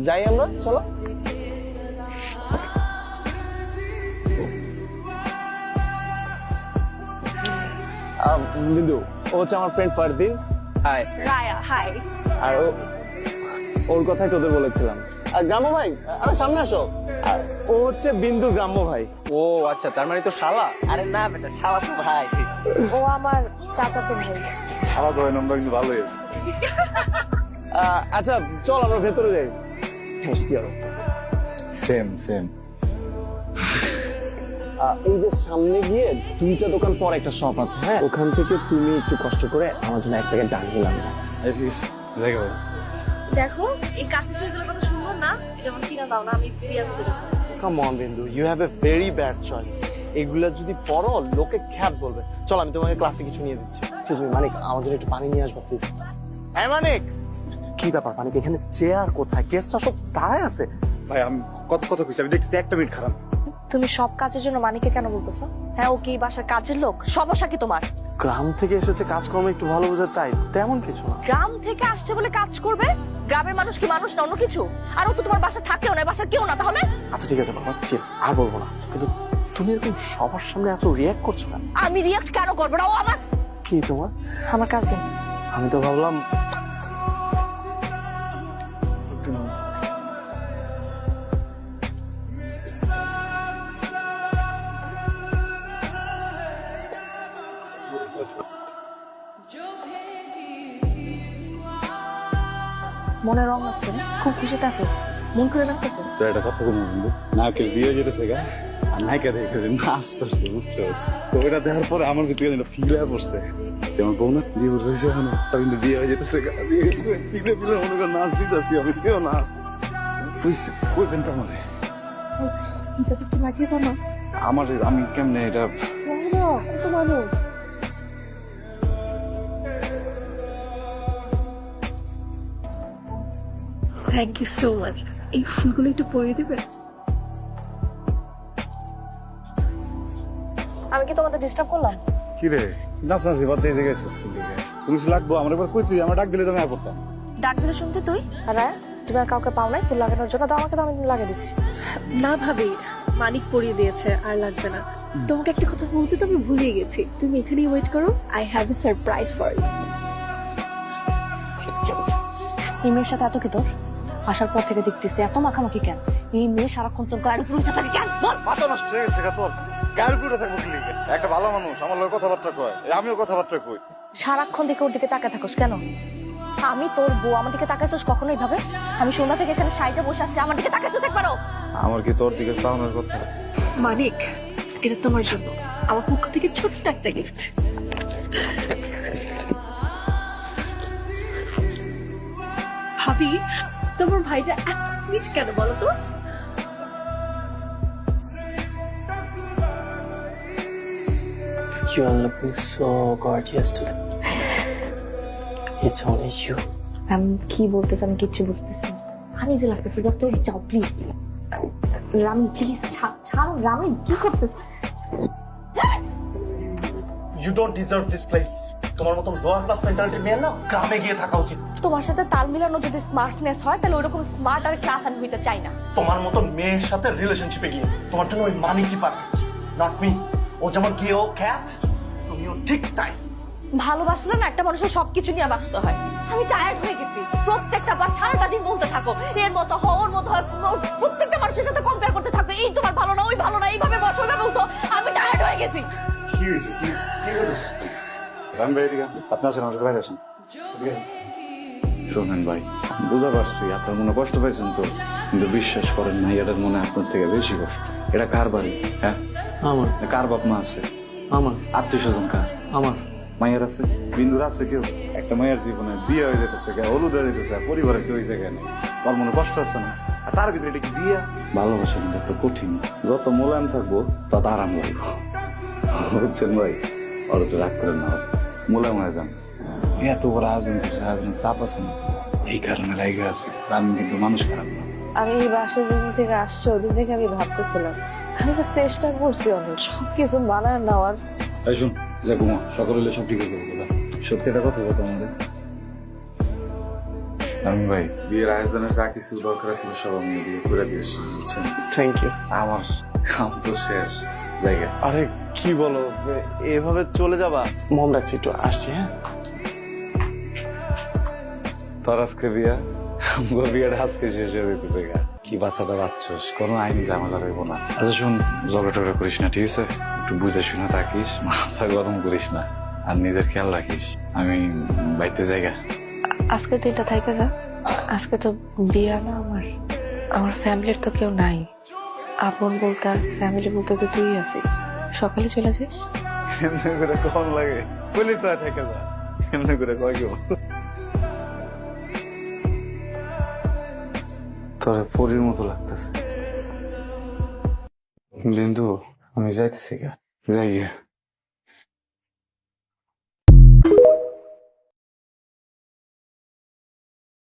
যাই আমরা, চলো। বিন্দু, ও হচ্ছে আমার friend Fardin. High. Raya, high. আর ওর কথাই তোদের বলেছিলাম। আর গ্রাম্য ভাই, আরে সামনে আসো। আর ও হচ্ছে বিন্দুর গ্রাম্য ভাই। ও আচ্ছা, তার মানে তো শালা। আরে না বেটা, শালা তো ভাই। ও আমার চাচাতো ভাই। শালা তো নম্বর কিন্তু ভালোই আছে। আচ্ছা চল আমরা ভেতরে যাই। Same same. এই যে সামনে গিয়ে 2টা দোকান পর একটা শপ আছে, হ্যাঁ ওখান থেকে তুমি একটু কষ্ট করে আমার জন্য 1 প্যাকেট ডান নিলাম। দেখো এই কাঁচা চুলগুলো কত সুন্দর না, এটা আমার কিনা দাও না, আমি বিয়ে করতে দেবো। Come on Bindu, you have a very bad choice. এগুলা যদি পড়ো লোকে খ্যাত বলবে। চল আমি তোমাকে ক্লাসে কিছু নিয়ে দিচ্ছি। এক্সকিউজ মি মানিক, আমার জন্য একটু পানি নিয়ে আসবা প্লিজ। হ্যাঁ মানিক, কি ব্যাপার মানিক, এখানে চেয়ার কোথায়? গেস্টরা সব দাঁড়ায় আছে। ভাই আমি কত কইছি, আমি দেখছি 1 মিনিট খারাপ। তুমি সব কাজের জন্য মানিকে কেন বলতেছো? হ্যাঁ ও কি বাসার কাজের লোক? সমস্যা কি তোমার? গ্রাম থেকে এসেছে, কাজকর্ম একটু ভালো বোঝে, তাই তেমন কিছু না। গ্রাম থেকে আসছে বলে কাজ করবে? গ্রামের মানুষ কি মানুষ না অন্য কিছু? আর ও তো তোমার বাসা থাকেও না, বাসার কেউ না, তাহলে? আচ্ছা ঠিক আছে বাবা, চিল, আর বলবো না। কিন্তু তুমি এরকম সবার সামনে এত রিয়াক্ট করছো না। আমি রিয়াক্ট কেন করবো না? ও আমার কি তোমার? আমার কাজিন। আমি তো ভাবলাম মনে রং আছে, খুব খুশিতে আছিস, মন করে নাচতেছে। তো একটা কথা বলবো, নায়কের বিয়ে যেতেছে গা, আর নায়িকা দেখে নাচতেছে, বুঝছো? তো এটা দেখার পরে আমার ভিতরে যেন ফিল হয়ে পড়ছে যেমন বউ না বিয়ে হয়েছে এখনো, তার কিন্তু বিয়ে হয়ে যেতেছে গা, বিয়ে হয়েছে ফিলে ফিলে মনে করে নাচ দিতেছি আমি, কেউ নাচ বুঝছে বলবেন তো আমারে আমার আমি কেমনে এটা কত মানুষ। Thank you so much. এই ফুলগুলো একটু পরিয়ে দিবে? আমি কি তোমাদের ডিস্টার্ব করলাম? কি রে নাচানাচি বাদ দিয়ে গেছে স্কুল থেকে, তুমি লাগবো আমার এবার কই, তুই আমার ডাক দিলে তো আমি আর করতাম। ডাক দিলে শুনতে তুই? রায়া, তুমি আর কাউকে পাও নাই ফুল লাগানোর জন্য? তো আমাকে তো আমি লাগিয়ে দিচ্ছি। না ভাবি, মানিক পরিয়ে দিয়েছে, আর লাগবে না। তোমাকে একটা কথা বলতে তো আমি ভুলিয়ে গেছি, তুমি এখানেই ওয়েট করো, I have a surprise for you. এই মেয়ের সাথে এত কি তোর? আসার পর থেকে দেখতেছি এত মাখামাখি কেন? এই মেয়ে সারাক্ষণ তোর গায়ের উপর উঠে থাকে কেন? বল। মাথা নষ্ট হয়ে গেছে গা তোর, গায়ের উপরে থাকবো কি লিখে? একটা ভালো মানুষ আমার লোক কথাবার্তা কয়, আমিও কথাবার্তা কই। সারাক্ষণ দিকে ওর দিকে তাকায় থাকোস কেন? আমি তোর বউ, আমার দিকে তাকাইছিস কখনোই ভাবে? আমি সন্ধ্যা থেকে এখানে সাইজে বসে আসছি, আমার দিকে তাকাইছিস একবারও? আমার কি তোর দিকে চাওয়ানোর কথা? মানিক, এটা তোমার জন্য আমার পক্ষ থেকে ছোট্ট একটা গিফট। ভাবি, তোমার ভাইটা এত সুইট কেন বলো তো? You are looking so gorgeous today. It's only you. আমি কি বলতেছি আমি কিচ্ছু বুঝতেছি না। আমি যে লাগতেছি ডক্টর, যাও প্লিজ। রামি প্লিজ ছাড়ো। রামি কি করতেছ? You don't deserve this place. তোমার মতন লোয়ার ক্লাস মেন্টালিটি মেয়ে না গ্রামে গিয়ে থাকা উচিত। তোমার সাথে তাল মিলানো যদি স্মার্টনেস হয়, তাহলে ওরকম স্মার্ট আর ক্লাস আমি হইতে চাই না। তোমার মতন মেয়ের সাথে রিলেশনশিপে গিয়ে তোমার জন্য ওই মানি কি পারফেক্ট, নট মি। ও যেমন গিয়েও খ্যাত, তুমিও ঠিক তাই। ভালোবাসলে না একটা মানুষের সবকিছু নিয়ে বাঁচতে হয়। আমি টায়ার্ড হয়ে গেছি, প্রত্যেকটা বার সারাটা দিন বলতে থাকো এর মতো হও, ওর মতো হয়, প্রত্যেকটা মানুষের সাথে কম্পেয়ার করতে থাকো। এই তোমার ভালো না, ওই ভালো না, এইভাবে বসো, ওইভাবে উঠো। আমি টায়ার্ড হয়ে গেছি। কি হয়েছে? কি রাম ভাই এদিকে আপনি আসেন, আমাদের বাইরে আসেন। শোনেন ভাই, বুঝা পারছি আপনার মনে কষ্ট পাইছেন তো, কিন্তু বিশ্বাস করেন না, এটার মনে আপনার থেকে বেশি কষ্ট। এটা কার বাড়ি? হ্যাঁ আমার। কার বাপ মা আছে? আমার। আত্মীয় স্বজন কার? আমার। মায়ের আছে? বিন্দুর আছে কেউ? একটা মায়ের জীবনে বিয়ে হয়ে যেতেছে, হলুদ হয়ে যেতেছে, পরিবারের কেউ ওই জায়গায় নেই, তার মনে কষ্ট আছে না? আর তার ভিতরে এটা কি বিয়ে? ভালোবাসা কিন্তু একটা কঠিন, যত মোলায়েম থাকবো তত আরাম লাগবে, বুঝছেন ভাই? ওর তো রাগ করেন না, মোলায়েম হয়ে যান। এত বড় আয়োজন করছে, আয়োজনের চাপ আছে না, এই কারণে রাইগে আছে। আমি কিন্তু মানুষ খারাপ না। আমি এই বাসায় যেদিন থেকে আসছি ওদিন থেকে আমি ভাবতেছিলাম, আমি তো চেষ্টা করছি অনেক সবকিছু মানায় নেওয়ার। এই শুন, যা ঘুমা, সকাল হলে সব ঠিক হয়ে যাবে। সত্যি একটা কথা বলতো আমাদের, আমি ভাই বিয়ের আয়োজনের যা কিছু দরকার ছিল সব আমি দিয়ে করে দিয়েছি বুঝছেন থ্যাংক ইউ। আমার কাম তো শেষ জায়গা আরে কি বলো, এভাবে চলে যাবা? মম রাখছি, একটু আসছি। হ্যাঁ, তোর আজকে বিয়া আমার বিয়েটা আজকে শেষ হয়ে যেতেছে গা। কি বাচ্চাটা বাচ্চস কোনো আইনি ঝামেলা রইব না। আচ্ছা শুন, ঝগড়া টগড়া করিস না, ঠিক আছে? একটু বুঝে শুনে থাকিস, মাথা গরম করিস না, আর নিজের খেয়াল রাখিস। আমি বাইতে জায়গা। আজকে দিনটা থাইকা যা। আজকে তো বিয়া না আমার ফ্যামিলির তো কেউ নাই। আপন বলতে আর ফ্যামিলি বলতে তো তুই আছিস। সকালে চলে যাস। এমনি করে কম লাগে বলি তো থেকে যা, এমনি করে কয় কেউ তোর পরীর মতো লাগতেছে। বিন্দু আমি যাইতেছি গা, যাই গিয়া।